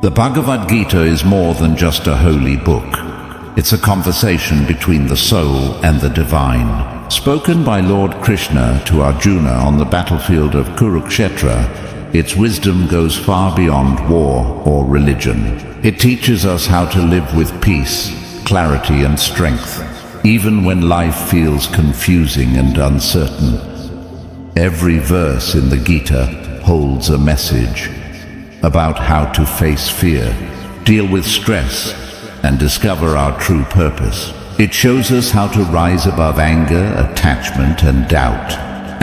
The Bhagavad Gita is more than just a holy book. It's a conversation between the soul and the divine. Spoken by Lord Krishna to Arjuna on the battlefield of Kurukshetra, its wisdom goes far beyond war or religion. It teaches us how to live with peace, clarity and strength, even when life feels confusing and uncertain. Every verse in the Gita holds a message about how to face fear, deal with stress, and discover our true purpose. It shows us how to rise above anger, attachment, and doubt,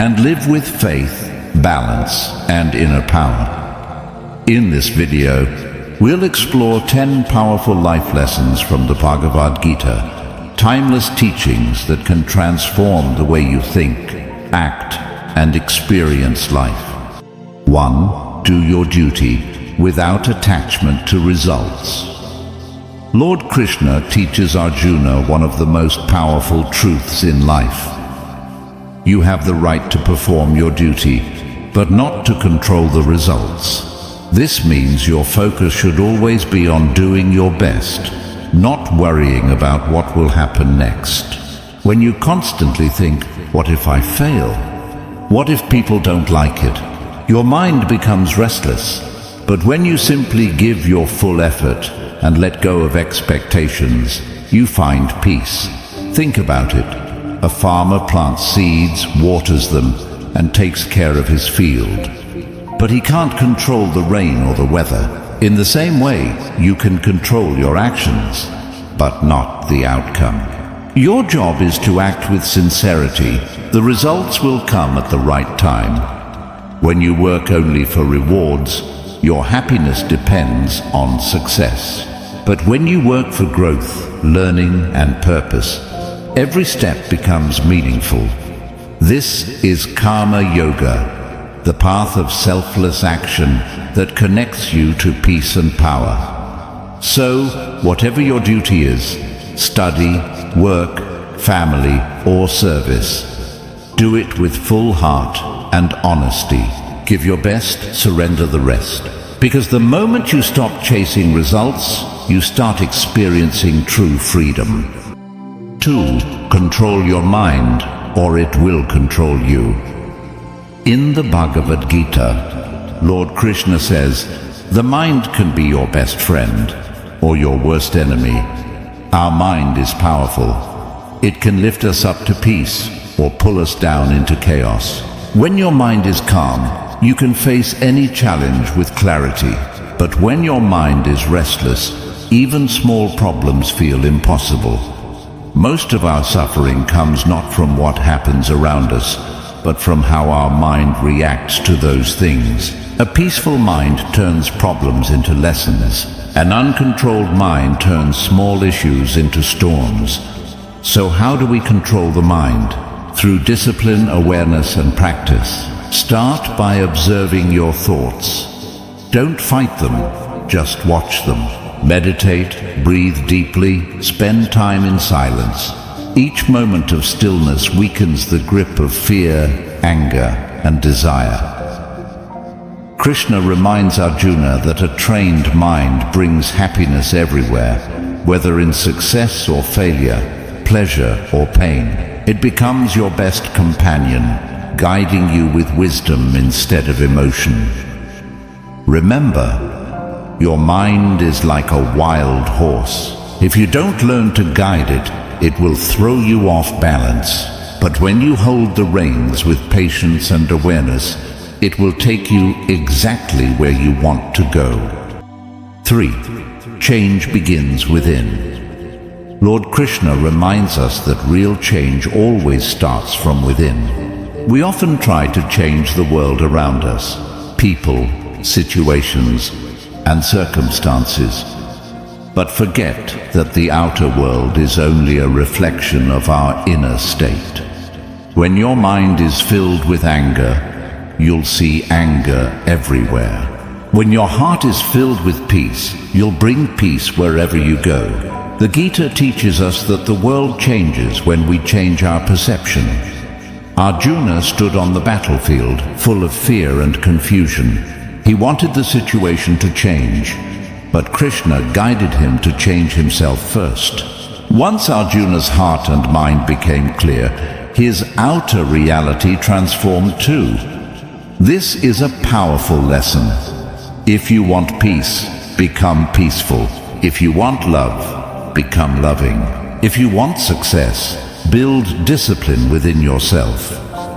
and live with faith, balance, and inner power. In this video, we'll explore 10 powerful life lessons from the Bhagavad Gita, timeless teachings that can transform the way you think, act, and experience life. 1. Do your duty without attachment to results. Lord Krishna teaches Arjuna one of the most powerful truths in life. You have the right to perform your duty, but not to control the results. This means your focus should always be on doing your best, not worrying about what will happen next. When you constantly think, what if I fail? What if people don't like it? Your mind becomes restless. But when you simply give your full effort and let go of expectations, you find peace. Think about it. A farmer plants seeds, waters them, and takes care of his field. But he can't control the rain or the weather. In the same way, you can control your actions, but not the outcome. Your job is to act with sincerity. The results will come at the right time. When you work only for rewards, your happiness depends on success. But when you work for growth, learning, and purpose, every step becomes meaningful. This is Karma Yoga, the path of selfless action that connects you to peace and power. So, whatever your duty is, study, work, family, or service, do it with full heart and honesty. Give your best, surrender the rest. Because the moment you stop chasing results, you start experiencing true freedom. 2. Control your mind, or it will control you. In the Bhagavad Gita, Lord Krishna says, the mind can be your best friend, or your worst enemy. Our mind is powerful. It can lift us up to peace, or pull us down into chaos. When your mind is calm, you can face any challenge with clarity. But when your mind is restless, even small problems feel impossible. Most of our suffering comes not from what happens around us, but from how our mind reacts to those things. A peaceful mind turns problems into lessons. An uncontrolled mind turns small issues into storms. So how do we control the mind? Through discipline, awareness, and practice. Start by observing your thoughts. Don't fight them, just watch them. Meditate, breathe deeply, spend time in silence. Each moment of stillness weakens the grip of fear, anger, and desire. Krishna reminds Arjuna that a trained mind brings happiness everywhere, whether in success or failure, pleasure or pain. It becomes your best companion, guiding you with wisdom instead of emotion. Remember, your mind is like a wild horse. If you don't learn to guide it, it will throw you off balance. But when you hold the reins with patience and awareness, it will take you exactly where you want to go. 3. Change begins within. Lord Krishna reminds us that real change always starts from within. We often try to change the world around us, people, situations, and circumstances, but forget that the outer world is only a reflection of our inner state. When your mind is filled with anger, you'll see anger everywhere. When your heart is filled with peace, you'll bring peace wherever you go. The Gita teaches us that the world changes when we change our perception. Arjuna stood on the battlefield, full of fear and confusion. He wanted the situation to change, but Krishna guided him to change himself first. Once Arjuna's heart and mind became clear, his outer reality transformed too. This is a powerful lesson. If you want peace, become peaceful. If you want love, become loving. If you want success, build discipline within yourself.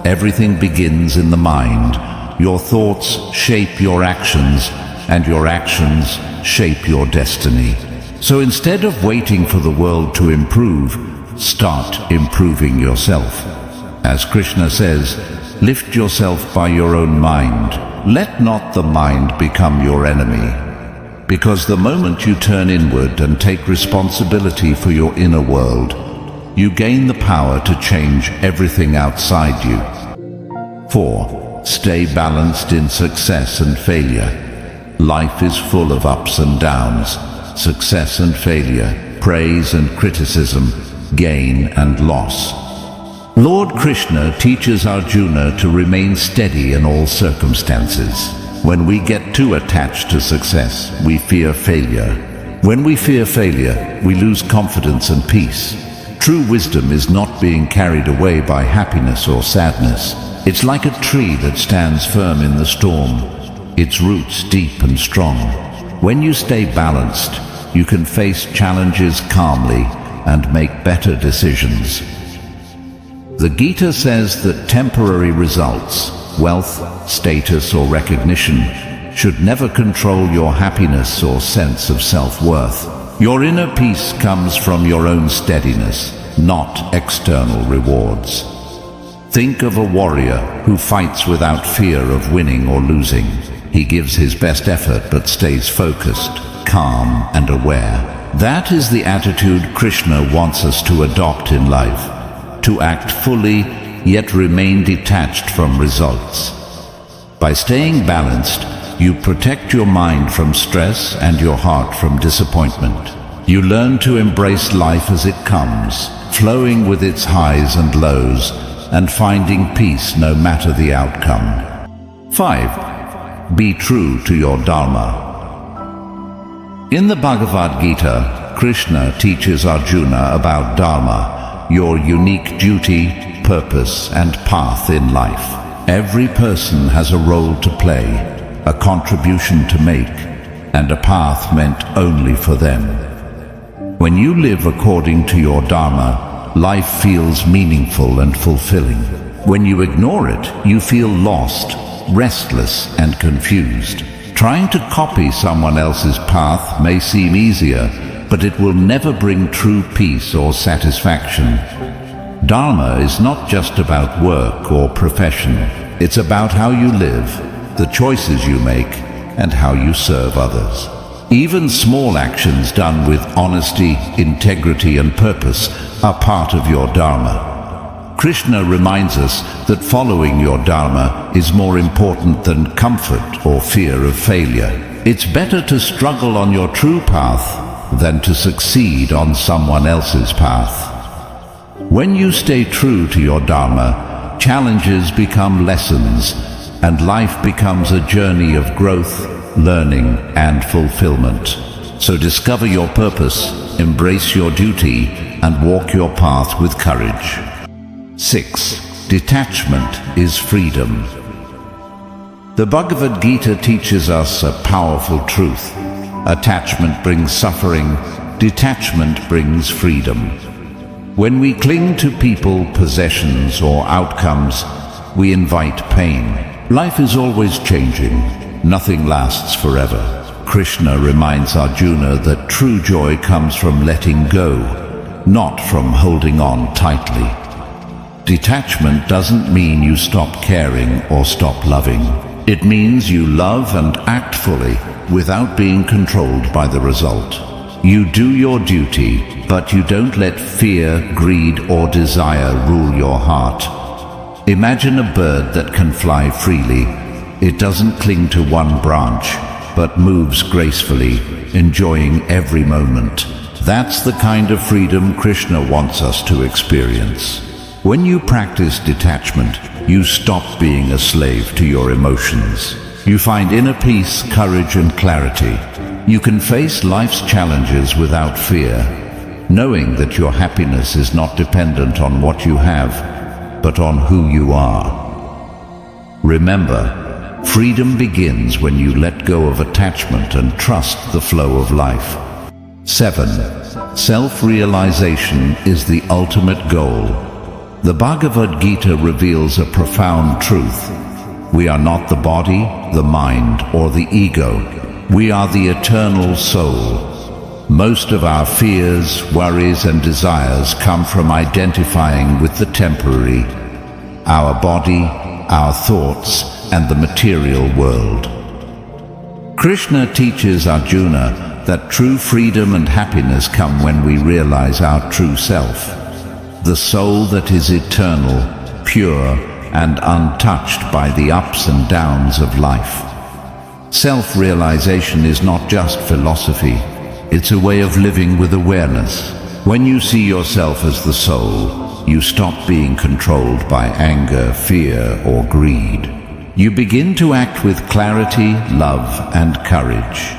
Everything begins in the mind. Your thoughts shape your actions, and your actions shape your destiny. So instead of waiting for the world to improve, start improving yourself. As Krishna says, lift yourself by your own mind. Let not the mind become your enemy. Because the moment you turn inward and take responsibility for your inner world, you gain the power to change everything outside you. 4. Stay balanced in success and failure. Life is full of ups and downs, success and failure, praise and criticism, gain and loss. Lord Krishna teaches Arjuna to remain steady in all circumstances. When we get too attached to success, we fear failure. When we fear failure, we lose confidence and peace. True wisdom is not being carried away by happiness or sadness. It's like a tree that stands firm in the storm, its roots deep and strong. When you stay balanced, you can face challenges calmly and make better decisions. The Gita says that temporary results, wealth, status or recognition, should never control your happiness or sense of self-worth. Your inner peace comes from your own steadiness, not external rewards. Think of a warrior who fights without fear of winning or losing. He gives his best effort but stays focused, calm and aware. That is the attitude Krishna wants us to adopt in life, to act fully yet remain detached from results. By staying balanced, you protect your mind from stress and your heart from disappointment. You learn to embrace life as it comes, flowing with its highs and lows, and finding peace no matter the outcome. 5. Be true to your Dharma. In the Bhagavad Gita, Krishna teaches Arjuna about Dharma, your unique duty, purpose, and path in life. Every person has a role to play, a contribution to make, and a path meant only for them. When you live according to your Dharma, life feels meaningful and fulfilling. When you ignore it, you feel lost, restless, and confused. Trying to copy someone else's path may seem easier, but it will never bring true peace or satisfaction. Dharma is not just about work or profession. It's about how you live, the choices you make, and how you serve others. Even small actions done with honesty, integrity, and purpose are part of your Dharma. Krishna reminds us that following your Dharma is more important than comfort or fear of failure. It's better to struggle on your true path than to succeed on someone else's path. When you stay true to your Dharma, challenges become lessons, and life becomes a journey of growth, learning, and fulfillment. So discover your purpose, embrace your duty, and walk your path with courage. 6. Detachment is freedom. The Bhagavad Gita teaches us a powerful truth. Attachment brings suffering, detachment brings freedom. When we cling to people, possessions, or outcomes, we invite pain. Life is always changing. Nothing lasts forever. Krishna reminds Arjuna that true joy comes from letting go, not from holding on tightly. Detachment doesn't mean you stop caring or stop loving. It means you love and act fully without being controlled by the result. You do your duty, but you don't let fear, greed, or desire rule your heart. Imagine a bird that can fly freely. It doesn't cling to one branch, but moves gracefully, enjoying every moment. That's the kind of freedom Krishna wants us to experience. When you practice detachment, you stop being a slave to your emotions. You find inner peace, courage, and clarity. You can face life's challenges without fear, knowing that your happiness is not dependent on what you have, but on who you are. Remember, freedom begins when you let go of attachment and trust the flow of life. 7. Self-realization is the ultimate goal. The Bhagavad Gita reveals a profound truth. We are not the body, the mind, or the ego. We are the eternal soul. Most of our fears, worries, and desires come from identifying with the temporary, our body, our thoughts, and the material world. Krishna teaches Arjuna that true freedom and happiness come when we realize our true self, the soul that is eternal, pure, and untouched by the ups and downs of life. Self-realization is not just philosophy, it's a way of living with awareness. When you see yourself as the soul, you stop being controlled by anger, fear, or greed. You begin to act with clarity, love, and courage.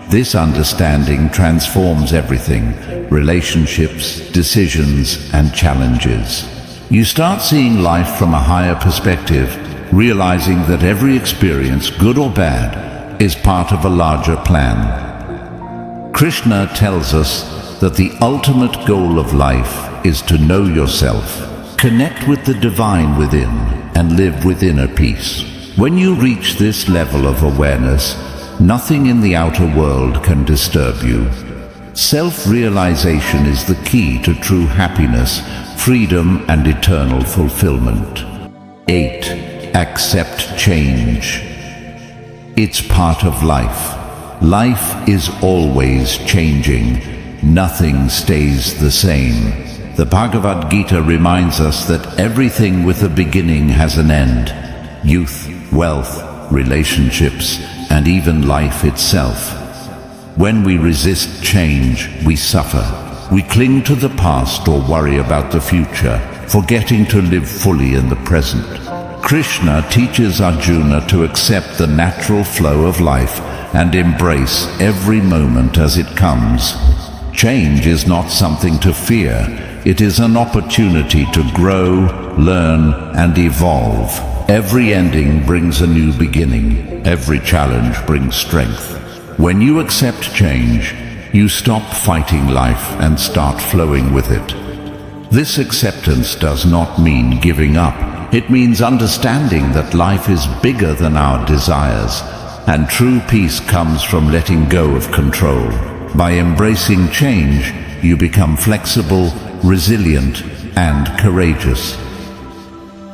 This understanding transforms everything: relationships, decisions, and challenges. You start seeing life from a higher perspective, realizing that every experience, good or bad, is part of a larger plan. Krishna tells us that the ultimate goal of life is to know yourself, connect with the divine within, and live with inner peace. When you reach this level of awareness, nothing in the outer world can disturb you. Self-realization is the key to true happiness, freedom, and eternal fulfillment. 8. Accept change. It's part of life. Life is always changing. Nothing stays the same. The Bhagavad Gita reminds us that everything with a beginning has an end. Youth, wealth, relationships, and even life itself. When we resist change, we suffer. We cling to the past or worry about the future, forgetting to live fully in the present. Krishna teaches Arjuna to accept the natural flow of life and embrace every moment as it comes. Change is not something to fear. It is an opportunity to grow, learn, and evolve. Every ending brings a new beginning. Every challenge brings strength. When you accept change, you stop fighting life and start flowing with it. This acceptance does not mean giving up. It means understanding that life is bigger than our desires, and true peace comes from letting go of control. By embracing change, you become flexible, resilient, and courageous.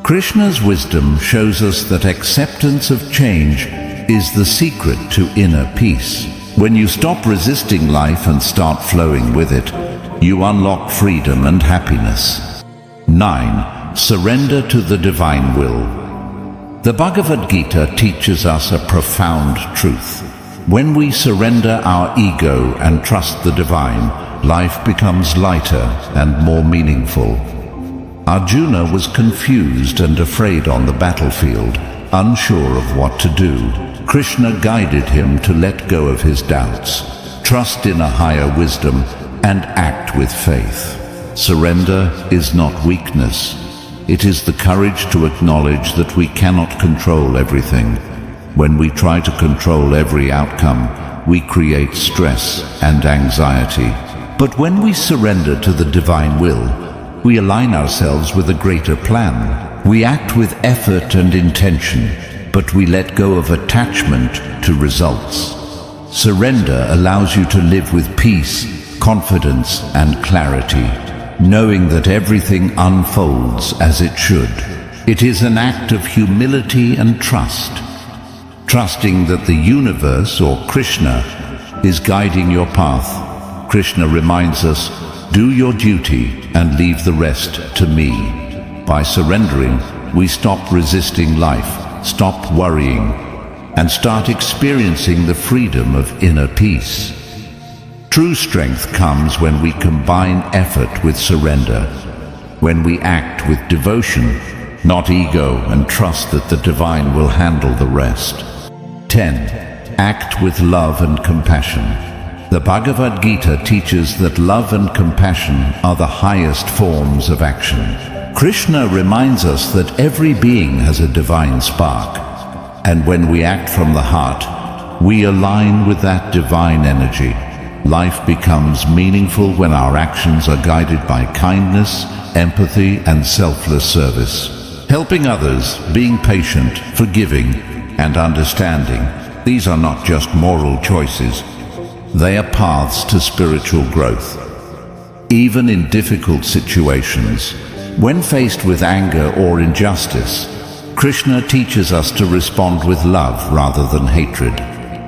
Krishna's wisdom shows us that acceptance of change is the secret to inner peace. When you stop resisting life and start flowing with it, you unlock freedom and happiness. 9. Surrender to the divine will. The Bhagavad Gita teaches us a profound truth. When we surrender our ego and trust the divine, life becomes lighter and more meaningful. Arjuna was confused and afraid on the battlefield, unsure of what to do. Krishna guided him to let go of his doubts, trust in a higher wisdom, and act with faith. Surrender is not weakness. It is the courage to acknowledge that we cannot control everything. When we try to control every outcome, we create stress and anxiety. But when we surrender to the divine will, we align ourselves with a greater plan. We act with effort and intention, but we let go of attachment to results. Surrender allows you to live with peace, confidence, and clarity, knowing that everything unfolds as it should. It is an act of humility and trust, trusting that the universe, or Krishna, is guiding your path. Krishna reminds us, do your duty and leave the rest to me. By surrendering, we stop resisting life, stop worrying, and start experiencing the freedom of inner peace. True strength comes when we combine effort with surrender, when we act with devotion, not ego, and trust that the divine will handle the rest. 10. act with love and compassion. The Bhagavad Gita teaches that love and compassion are the highest forms of action. Krishna reminds us that every being has a divine spark, and when we act from the heart, we align with that divine energy. Life becomes meaningful when our actions are guided by kindness, empathy, and selfless service. Helping others, being patient, forgiving, and understanding, these are not just moral choices. They are paths to spiritual growth. Even in difficult situations, when faced with anger or injustice, Krishna teaches us to respond with love rather than hatred.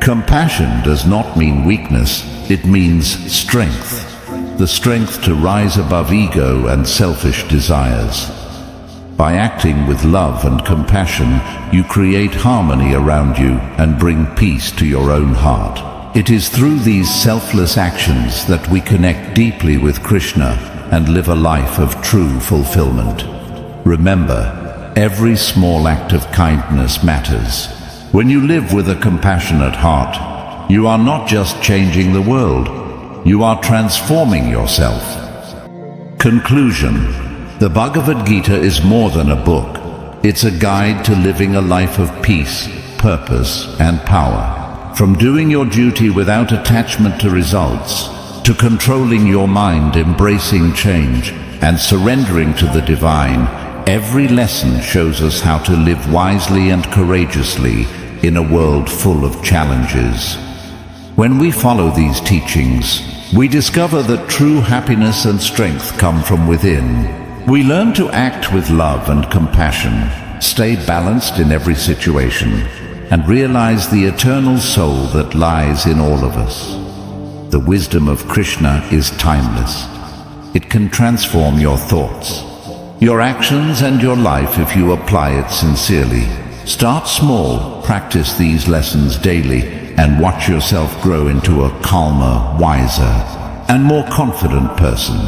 Compassion does not mean weakness, it means strength. The strength to rise above ego and selfish desires. By acting with love and compassion, you create harmony around you and bring peace to your own heart. It is through these selfless actions that we connect deeply with Krishna and live a life of true fulfillment. Remember, every small act of kindness matters. When you live with a compassionate heart, you are not just changing the world, you are transforming yourself. Conclusion: the Bhagavad Gita is more than a book. It's a guide to living a life of peace, purpose, and power. From doing your duty without attachment to results, to controlling your mind, embracing change, and surrendering to the divine, every lesson shows us how to live wisely and courageously in a world full of challenges. When we follow these teachings, we discover that true happiness and strength come from within. We learn to act with love and compassion, stay balanced in every situation, and realize the eternal soul that lies in all of us. The wisdom of Krishna is timeless. It can transform your thoughts, your actions, and your life if you apply it sincerely. Start small, practice these lessons daily, and watch yourself grow into a calmer, wiser, and more confident person.